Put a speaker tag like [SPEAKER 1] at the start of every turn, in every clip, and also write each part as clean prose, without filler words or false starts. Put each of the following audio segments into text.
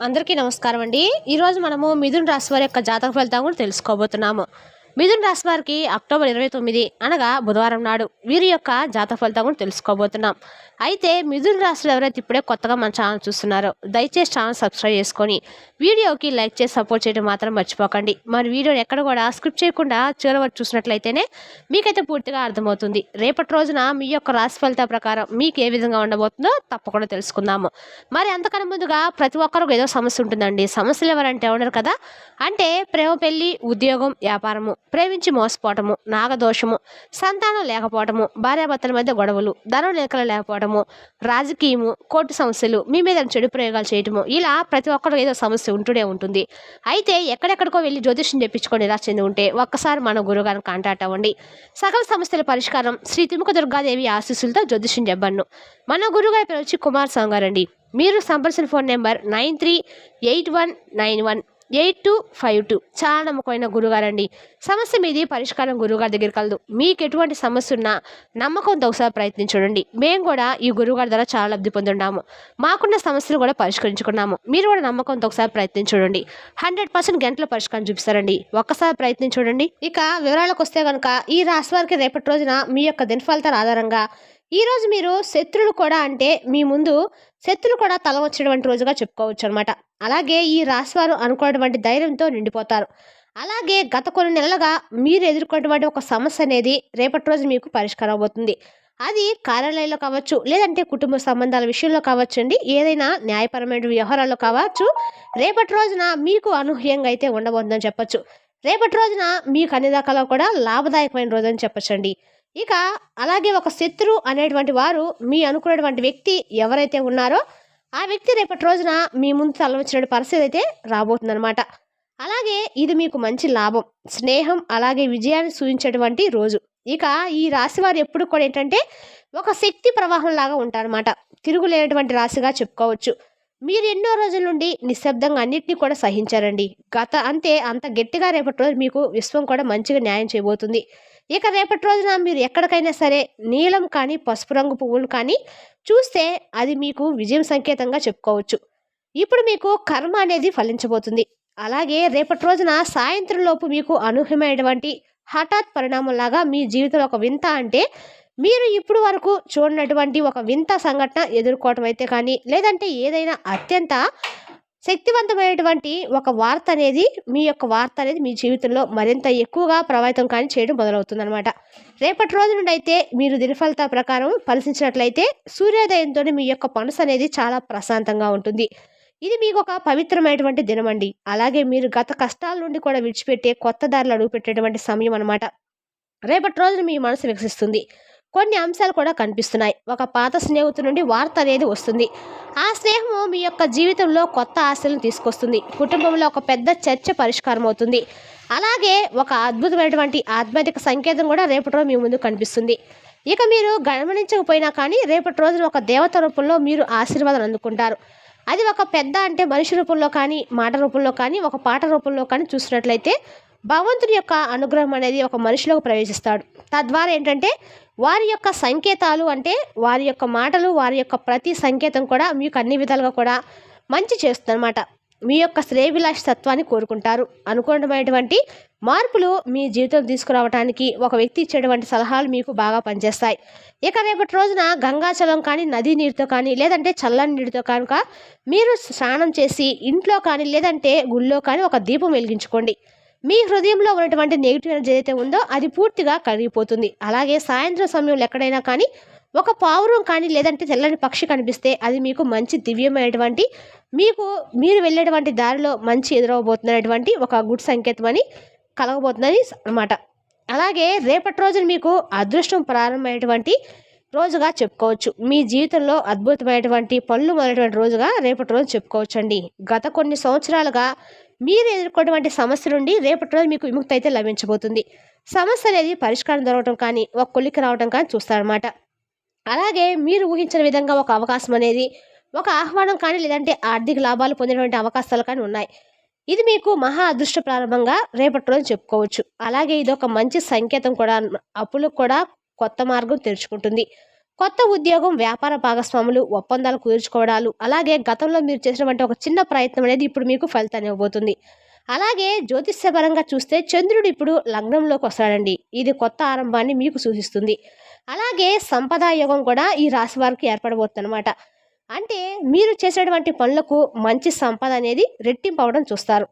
[SPEAKER 1] అందరికీ నమస్కారం అండి. ఈరోజు మనము మిథున రాశి వారి యొక్క జాతక ఫలితాలను కూడా తెలుసుకోబోతున్నాము. మిథున రాశి వారికి అక్టోబర్ 29 అనగా బుధవారం నాడు వీరి యొక్క జాతక ఫలితాలను కూడా తెలుసుకోబోతున్నాం. అయితే మిథున రాశిలో ఎవరైతే ఇప్పుడే కొత్తగా మన ఛానల్ చూస్తున్నారో దయచేసి ఛానల్ సబ్స్క్రైబ్ చేసుకొని వీడియోకి లైక్ చేసి సపోర్ట్ చేయడం మాత్రం మర్చిపోకండి. మరి వీడియోని ఎక్కడ కూడా స్క్రిప్ట్ చేయకుండా చివరి వరకు చూసినట్లయితేనే మీకైతే పూర్తిగా అర్థమవుతుంది. రేపటి రోజున మీ యొక్క రాశి ఫలిత ప్రకారం మీకు ఏ విధంగా ఉండబోతుందో తప్పకుండా తెలుసుకుందాము. మరి అంతకన్నా ముందుగా ప్రతి ఒక్కరికి ఏదో సమస్య ఉంటుందండి. సమస్యలు ఎవరంటే ఉండరు కదా. అంటే ప్రేమ, పెళ్లి, ఉద్యోగం, వ్యాపారము, ప్రేమించి మోసపోవటము, నాగదోషము, సంతానం లేకపోవటము, భార్యాభర్తల మధ్య గొడవలు, ధనం లేఖలు లేకపోవటము, రాజకీయము, కోర్టు సమస్యలు, మీ మీద చెడు ప్రయోగాలు చేయటము, ఇలా ప్రతి ఒక్కరు ఏదో సమస్య ఉంటూనే ఉంటుంది. అయితే ఎక్కడెక్కడికో వెళ్ళి జ్యోతిష్యం చెప్పించుకొని నిరాశ చెంది ఉంటే ఒక్కసారి మన గురువుగారిని కాంటాక్ట్ అవ్వండి. సకల సమస్యల పరిష్కారం శ్రీ తిముక దుర్గాదేవి ఆశీస్సులతో జ్యోతిష్యం చెప్పను. మన గురువుగారి పేరు వచ్చి కుమార్ స్వామి గారండి. మీరు సంప్రదించిన ఫోన్ నెంబర్ 9381918252. చాలా నమ్మకమైన గురుగారండి. సమస్య మీది పరిష్కారం గురువుగారి దగ్గర కలదు. మీకు ఎటువంటి సమస్య ఉన్నా నమ్మకంతో ఒకసారి ప్రయత్నించండి. మేము కూడా ఈ గురువుగారి ద్వారా చాలా లబ్ధి పొందున్నాము. మాకున్న సమస్యలు కూడా పరిష్కరించుకున్నాము. మీరు కూడా నమ్మకంతో ఒకసారి ప్రయత్నించండి. 100% గంటల పరిష్కారం చూపిస్తారండి. ఒక్కసారి ప్రయత్నించండి. ఇక వివరాలకు వస్తే కనుక ఈ రాశి వారికి రేపటి రోజున మీ యొక్క దిన ఫలితాల ఆధారంగా ఈరోజు మీరు శత్రులు కూడా అంటే మీ ముందు శత్రులు కూడా తల వచ్చినటువంటి రోజుగా చెప్పుకోవచ్చు అనమాట. అలాగే ఈ రాశివారు అనుకున్నటువంటి ధైర్యంతో నిండిపోతారు. అలాగే గత కొన్ని నెలలుగా మీరు ఎదుర్కొన్నటువంటి ఒక సమస్య అనేది రేపటి రోజు మీకు పరిష్కారం అవుతుంది. అది కార్యాలయంలో కావచ్చు, లేదంటే కుటుంబ సంబంధాల విషయంలో కావచ్చు అండి, ఏదైనా న్యాయపరమైన వ్యవహారాల్లో కావచ్చు. రేపటి రోజున మీకు అనూహ్యంగా అయితే ఉండబోతుందని చెప్పొచ్చు. రేపటి రోజున మీకు అన్ని రకాల కూడా లాభదాయకమైన రోజు అని చెప్పొచ్చండి. ఇక అలాగే ఒక శత్రువు అనేటువంటి వారు మీ అనుకున్నటువంటి వ్యక్తి ఎవరైతే ఉన్నారో ఆ వ్యక్తి రేపటి రోజున మీ ముందు తలవచ్చినటువంటి పరిస్థితి అయితే రాబోతుందన్నమాట. అలాగే ఇది మీకు మంచి లాభం, స్నేహం, అలాగే విజయాన్ని సూచించేటువంటి రోజు. ఇక ఈ రాశి వారు ఎప్పుడు కూడా ఏంటంటే ఒక శక్తి ప్రవాహం లాగా ఉంటారన్నమాట. తిరుగులేనటువంటి రాశిగా చెప్పుకోవచ్చు. మీరు ఎన్నో రోజుల నుండి నిశ్శబ్దంగా అన్నిటినీ కూడా సహించారండి. అంత గట్టిగా రేపటి రోజు మీకు విశ్వం కూడా మంచిగా న్యాయం చేయబోతుంది. ఇక రేపటి రోజున మీరు ఎక్కడికైనా సరే నీలం కానీ పసుపు రంగు పువ్వులు కానీ చూస్తే అది మీకు విజయం సంకేతంగా చెప్పుకోవచ్చు. ఇప్పుడు మీకు కర్మ అనేది ఫలించబోతుంది. అలాగే రేపటి రోజున సాయంత్రం లోపు మీకు అనూహ్యమైనటువంటి హఠాత్ పరిణామంలాగా మీ జీవితంలో ఒక వింత అంటే మీరు ఇప్పుడు వరకు చూడనటువంటి ఒక వింత సంఘటన ఎదుర్కోవటం అయితే కానీ, లేదంటే ఏదైనా అత్యంత శక్తివంతమైనటువంటి ఒక వార్త అనేది మీ జీవితంలో మరింత ఎక్కువగా ప్రభావితం కానీ చేయడం మొదలవుతుందన్నమాట. రేపటి రోజు నుండి అయితే మీరు దినఫలిత ప్రకారం పరిశీలించినట్లయితే సూర్యోదయంతో మీ యొక్క మనసు అనేది చాలా ప్రశాంతంగా ఉంటుంది. ఇది మీకు ఒక పవిత్రమైనటువంటి దినం అండి. అలాగే మీరు గత కష్టాల నుండి కూడా విడిచిపెట్టే కొత్త దారిలో అడుగుపెట్టేటువంటి సమయం అనమాట. రేపటి రోజున మీ మనసు వికసిస్తుంది. కొన్ని అంశాలు కూడా కనిపిస్తున్నాయి. ఒక పాత స్నేహితుడి నుండి వార్త అనేది వస్తుంది. ఆ స్నేహము మీ యొక్క జీవితంలో కొత్త ఆశలను తీసుకొస్తుంది. కుటుంబంలో ఒక పెద్ద చర్చ పరిష్కారం అవుతుంది. అలాగే ఒక అద్భుతమైనటువంటి ఆధ్యాత్మిక సంకేతం కూడా రేపటి రోజు మీ ముందు కనిపిస్తుంది. ఇక మీరు గమనించకపోయినా కానీ రేపటి రోజున ఒక దేవత రూపంలో మీరు ఆశీర్వాదం అందుకుంటారు. అది ఒక పెద్ద అంటే మనిషి రూపంలో కానీ, మాట రూపంలో కానీ, ఒక పాట రూపంలో కానీ చూసినట్లయితే భగవంతుని యొక్క అనుగ్రహం అనేది ఒక మనిషిలోకి ప్రవేశిస్తాడు. తద్వారా ఏంటంటే వారి యొక్క సంకేతాలు అంటే వారి యొక్క మాటలు, వారి యొక్క ప్రతి సంకేతం కూడా మీకు అన్ని విధాలుగా కూడా మంచి చేస్తుందన్నమాట. మీ యొక్క శ్రేయభిలాష తత్వాన్ని కోరుకుంటారు. అనుకున్నటువంటి మార్పులు మీ జీవితం తీసుకురావడానికి ఒక వ్యక్తి ఇచ్చేటువంటి సలహాలు మీకు బాగా పనిచేస్తాయి. ఇక రేపటి రోజున గంగాజలం కానీ, నదీ నీటితో కానీ, లేదంటే చల్లని నీటితో కనుక మీరు స్నానం చేసి ఇంట్లో కానీ, లేదంటే గుళ్ళో కానీ ఒక దీపం వెలిగించుకోండి. మీ హృదయంలో ఉన్నటువంటి నెగిటివ్ ఎనర్జీ ఏదైతే ఉందో అది పూర్తిగా కరిగిపోతుంది. అలాగే సాయంత్రం సమయంలో ఎక్కడైనా కానీ ఒక పావురం కానీ, లేదంటే తెల్లని పక్షి కనిపిస్తే అది మీకు మంచి దివ్యమైనటువంటి మీరు వెళ్ళేటువంటి దారిలో మంచి ఎదురవబోతున్నటువంటి ఒక గుడ్ సంకేతం అని కలగబోతుందని అన్నమాట. అలాగే రేపటి రోజున మీకు అదృష్టం ప్రారంభమైనటువంటి రోజుగా చెప్పుకోవచ్చు. మీ జీవితంలో అద్భుతమైనటువంటి పనులు మొదలైనటువంటి రోజుగా రేపటి రోజు చెప్పుకోవచ్చండి. గత కొన్ని సంవత్సరాలుగా మీరు ఎదుర్కొన్నటువంటి సమస్య నుండి రేపటి రోజు మీకు విముక్తి అయితే లభించబోతుంది. సమస్య అనేది పరిష్కారం దొరకడం కానీ, ఒక కొలిక్కి రావడం కానీ చూస్తారన్నమాట. అలాగే మీరు ఊహించిన విధంగా ఒక అవకాశం అనేది, ఒక ఆహ్వానం కానీ, లేదంటే ఆర్థిక లాభాలు పొందేటువంటి అవకాశాలు కానీ ఉన్నాయి. ఇది మీకు మహా అదృష్ట ప్రారంభంగా రేపటి రోజు చెప్పుకోవచ్చు. అలాగే ఇది ఒక మంచి సంకేతం కూడా. అప్పులకు కూడా కొత్త మార్గం తెరుచుకుంటుంది. కొత్త ఉద్యోగం, వ్యాపార భాగస్వాములు, ఒప్పందాలు కుదుర్చుకోవడాలు, అలాగే గతంలో మీరు చేసినటువంటి ఒక చిన్న ప్రయత్నం అనేది ఇప్పుడు మీకు ఫలితాన్ని ఇవ్వబోతుంది. అలాగే జ్యోతిష్యపరంగా చూస్తే చంద్రుడు ఇప్పుడు లగ్నంలోకి వస్తాడండి. ఇది కొత్త ఆరంభాన్ని మీకు సూచిస్తుంది. అలాగే సంపద యోగం కూడా ఈ రాశి వారికి ఏర్పడబోతుందన్నమాట. అంటే మీరు చేసేటువంటి పనులకు మంచి సంపద అనేది రెట్టింపు అవ్వడం చూస్తారు.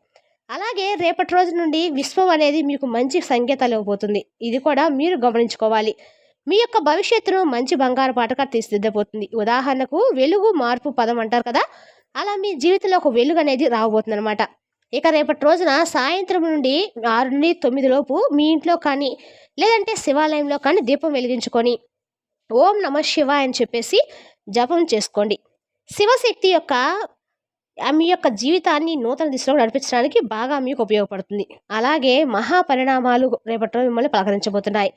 [SPEAKER 1] అలాగే రేపటి రోజు నుండి విశ్వం అనేది మీకు మంచి సంకేతాలు ఇవ్వబోతుంది. ఇది కూడా మీరు గమనించుకోవాలి. మీ యొక్క భవిష్యత్తును మంచి బంగారు బాటగా తీర్చిదిద్దబోతుంది. ఉదాహరణకు వెలుగు, మార్పు పదం అంటారు కదా! అలా మీ జీవితంలో ఒక వెలుగు అనేది రాబోతుందనమాట. ఇక రేపటి రోజున సాయంత్రం నుండి 6-9 లోపు మీ ఇంట్లో కానీ, లేదంటే శివాలయంలో కానీ దీపం వెలిగించుకొని ఓం నమః శివాయ అని చెప్పేసి జపం చేసుకోండి. శివశక్తి యొక్క మీ యొక్క జీవితాన్ని నూతన దిశలో నడిపించడానికి బాగా మీకు ఉపయోగపడుతుంది. అలాగే మహాపరిణామాలు రేపటి రోజు మిమ్మల్ని పలకరించబోతున్నాయి.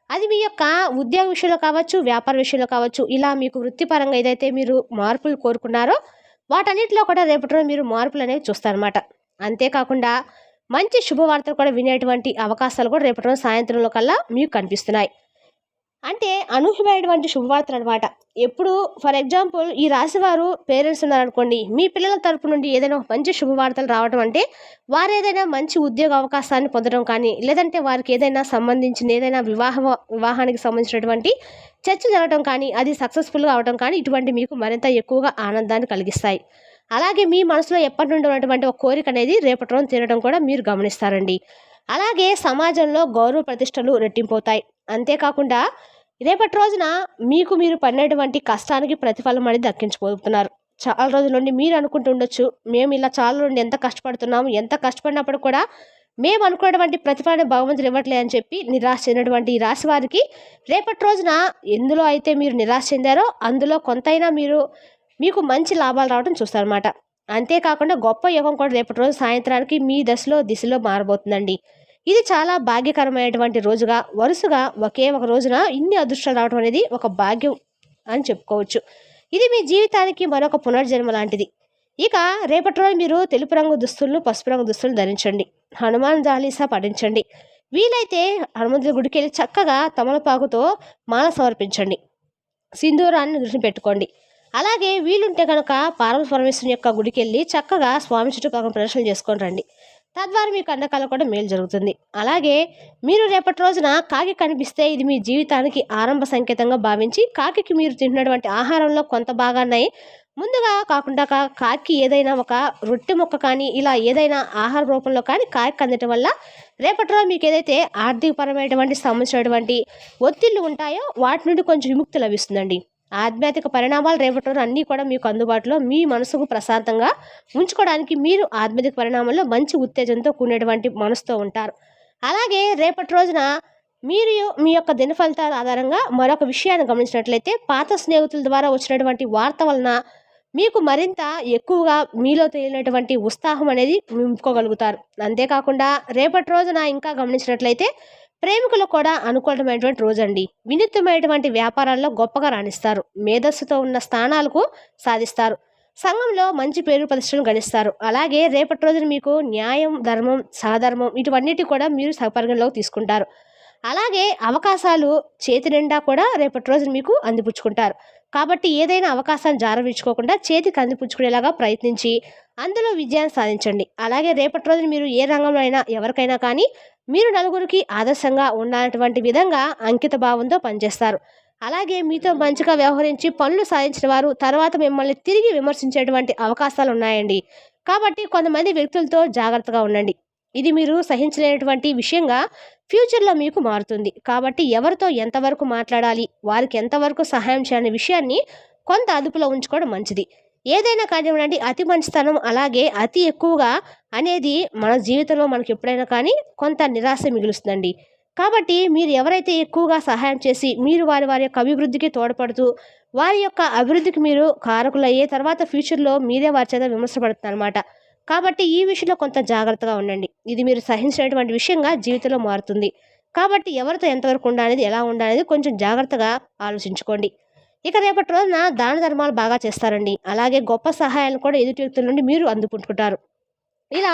[SPEAKER 1] అది మీ యొక్క ఉద్యోగ విషయంలో కావచ్చు, వ్యాపార విషయంలో కావచ్చు, ఇలా మీకు వృత్తిపరంగా ఏదైతే మీరు మార్పులు కోరుకున్నారో వాటన్నిటిలో కూడా రేపటి రోజు మీరు మార్పులు అనేవి చూస్తారన్నమాట. అంతేకాకుండా మంచి శుభవార్తలు కూడా వినేటువంటి అవకాశాలు కూడా రేపటి రోజు సాయంత్రంలో కల్లా మీకు కనిపిస్తున్నాయి. అంటే అనూహ్యమైనటువంటి శుభవార్తలు అనమాట. ఎప్పుడు ఫర్ ఎగ్జాంపుల్ ఈ రాశివారు పేరెంట్స్ ఉన్నారనుకోండి, మీ పిల్లల తరపు నుండి ఏదైనా ఒక మంచి శుభవార్తలు రావడం అంటే వారు ఏదైనా మంచి ఉద్యోగ అవకాశాన్ని పొందడం కానీ, లేదంటే వారికి ఏదైనా సంబంధించిన ఏదైనా వివాహానికి సంబంధించినటువంటి చర్చ జరగడం కానీ, అది సక్సెస్ఫుల్గా అవడం కానీ, ఇటువంటి మీకు మరింత ఎక్కువగా ఆనందాన్ని కలిగిస్తాయి. అలాగే మీ మనసులో ఎప్పటి నుండి ఉన్నటువంటి ఒక కోరిక అనేది రేపటి రోజు తీరడం కూడా మీరు గమనిస్తారండి. అలాగే సమాజంలో గౌరవ ప్రతిష్టలు రెట్టింపోతాయి. అంతేకాకుండా రేపటి రోజున మీకు మీరు పడినటువంటి కష్టానికి ప్రతిఫలం అనేది దక్కించుకోబోతున్నారు. చాలా రోజుల నుండి మీరు అనుకుంటూ ఉండొచ్చు, మేము ఇలా చాలా నుండి ఎంత కష్టపడుతున్నాము, ఎంత కష్టపడినప్పుడు కూడా మేము అనుకున్నటువంటి ప్రతిఫలాన్ని భగవంతుడు ఇవ్వట్లే అని చెప్పి నిరాశ చెందినటువంటి ఈ రాశి వారికి రేపటి రోజున ఎందులో అయితే మీరు నిరాశ చెందారో అందులో కొంతైనా మీకు మంచి లాభాలు రావడం చూస్తారన్నమాట. అంతేకాకుండా గొప్ప యోగం కూడా రేపటి రోజు సాయంత్రానికి మీ దిశలో మారబోతుందండి. ఇది చాలా భాగ్యకరమైనటువంటి రోజుగా, వరుసగా ఒకే ఒక రోజున ఇన్ని అదృష్టాలు రావడం అనేది ఒక భాగ్యం అని చెప్పుకోవచ్చు. ఇది మీ జీవితానికి మరొక పునర్జన్మ లాంటిది. ఇక రేపటి రోజు మీరు తెలుపు రంగు దుస్తులను, పసుపు రంగు దుస్తులను ధరించండి. హనుమాన్ చాలీసా పఠించండి. వీలైతే హనుమంతుడి గుడికి వెళ్ళి చక్కగా తమలపాకుతో మాల సమర్పించండి. సింధూరాన్ని దృష్టి పెట్టుకోండి. అలాగే వీలుంటే కనుక పార్వతీ పరమేశ్వరుని యొక్క గుడికి వెళ్ళి చక్కగా స్వామి చుట్టుపక్కల ప్రదర్శన చేసుకొని రండి. తద్వారా మీకు అన్నకాల కూడా మేలు జరుగుతుంది. అలాగే మీరు రేపటి రోజున కాకి కనిపిస్తే ఇది మీ జీవితానికి ఆరంభ సంకేతంగా భావించి కాకికి మీరు తింటున్నటువంటి ఆహారంలో కొంత భాగాన్ని ముందుగా కాకుండా కాకి ఏదైనా ఒక రొట్టె ముక్క కానీ ఇలా ఏదైనా ఆహార రూపంలో కానీ కాకి అందటం వల్ల రేపటి రోజు మీకు ఏదైతే ఆర్థికపరమైనటువంటి సంబంధించినటువంటి ఒత్తిళ్లు ఉంటాయో వాటి నుండి కొంచెం విముక్తి లభిస్తుందండి. ఆధ్యాత్మిక పరిణామాలు రేపటి రోజున అన్నీ కూడా మీకు అందుబాటులో మీ మనసుకు ప్రశాంతంగా ఉంచుకోవడానికి మీరు ఆధ్యాత్మిక పరిణామాల్లో మంచి ఉత్తేజంతో కూడినటువంటి మనసుతో ఉంటారు. అలాగే రేపటి రోజున మీరు మీ యొక్క దిన ఫలితాల ఆధారంగా మరొక విషయాన్ని గమనించినట్లయితే పాత స్నేహితుల ద్వారా వచ్చినటువంటి వార్త వలన మీకు మరింత ఎక్కువగా మీలో తెలియనటువంటి ఉత్సాహం అనేది నింపుకోగలుగుతారు. అంతేకాకుండా రేపటి రోజున ఇంకా గమనించినట్లయితే ప్రేమికులు కూడా అనుకూలమైనటువంటి రోజండి. వినూత్నమైనటువంటి వ్యాపారాల్లో గొప్పగా రాణిస్తారు. మేధస్సుతో ఉన్న స్థానాలకు సాధిస్తారు. సంఘంలో మంచి పేరు ప్రతిష్టలు గణిస్తారు. అలాగే రేపటి రోజున మీకు న్యాయం, ధర్మం, సహధర్మం ఇటువన్నిటి కూడా మీరు సపరిగణలోకి తీసుకుంటారు. అలాగే అవకాశాలు చేతి నిండా కూడా రేపటి రోజున మీకు అందిపుచ్చుకుంటారు. కాబట్టి ఏదైనా అవకాశాన్ని జారవించుకోకుండా చేతికి అందిపుచ్చుకునేలాగా ప్రయత్నించి అందులో విజయాన్ని సాధించండి. అలాగే రేపటి రోజున మీరు ఏ రంగంలో అయినా ఎవరికైనా కానీ మీరు నలుగురికి ఆదర్శంగా ఉన్నటువంటి విధంగా అంకిత భావంతో పనిచేస్తారు. అలాగే మీతో మంచిగా వ్యవహరించి పనులు సాధించిన వారు తర్వాత మిమ్మల్ని తిరిగి విమర్శించేటువంటి అవకాశాలు ఉన్నాయండి. కాబట్టి కొంతమంది వ్యక్తులతో జాగ్రత్తగా ఉండండి. ఇది మీరు సహించలేనటువంటి విషయంగా ఫ్యూచర్లో మీకు మారుతుంది. కాబట్టి ఎవరితో ఎంతవరకు మాట్లాడాలి, వారికి ఎంతవరకు సహాయం చేయాలనే విషయాన్ని కొంత అదుపులో ఉంచుకోవడం మంచిది. ఏదైనా కానివ్వండి, అతి మంచితనం అలాగే అతి ఎక్కువగా అనేది మన జీవితంలో మనకి ఎప్పుడైనా కానీ కొంత నిరాశ మిగులుస్తుందండి. కాబట్టి మీరు ఎవరైతే ఎక్కువగా సహాయం చేసి మీరు వారి యొక్క అభివృద్ధికి తోడ్పడుతూ వారి యొక్క అభివృద్ధికి మీరు కారకులయ్యే తర్వాత ఫ్యూచర్లో మీరే వారి చేత విమర్శపడుతున్నారన్నమాట. కాబట్టి ఈ విషయంలో కొంత జాగ్రత్తగా ఉండండి. ఇది మీరు సహించినటువంటి విషయంగా జీవితంలో మారుతుంది. కాబట్టి ఎవరితో ఎంతవరకు ఉండాలనేది, ఎలా ఉండాలనేది కొంచెం జాగ్రత్తగా ఆలోచించుకోండి. ఇక రేపటి రోజున దాన ధర్మాలు బాగా చేస్తారండి. అలాగే గొప్ప సహాయాలను కూడా ఎదుటి వ్యక్తుల నుండి మీరు అందుకుంటుకుంటారు. ఇలా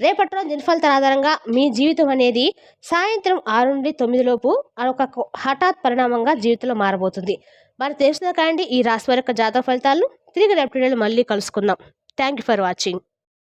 [SPEAKER 1] రేపటి రోజు దినఫలితాల ఆధారంగా మీ జీవితం అనేది సాయంత్రం 6-9 లోపు ఒక హఠాత్ పరిణామంగా జీవితంలో మారబోతుంది. మరి తెలిసిన కాండి ఈ రాశి వారి యొక్క జాతక ఫలితాలు. తిరిగి రేపటి వీడియోలో మళ్ళీ కలుసుకుందాం. Thank you for watching.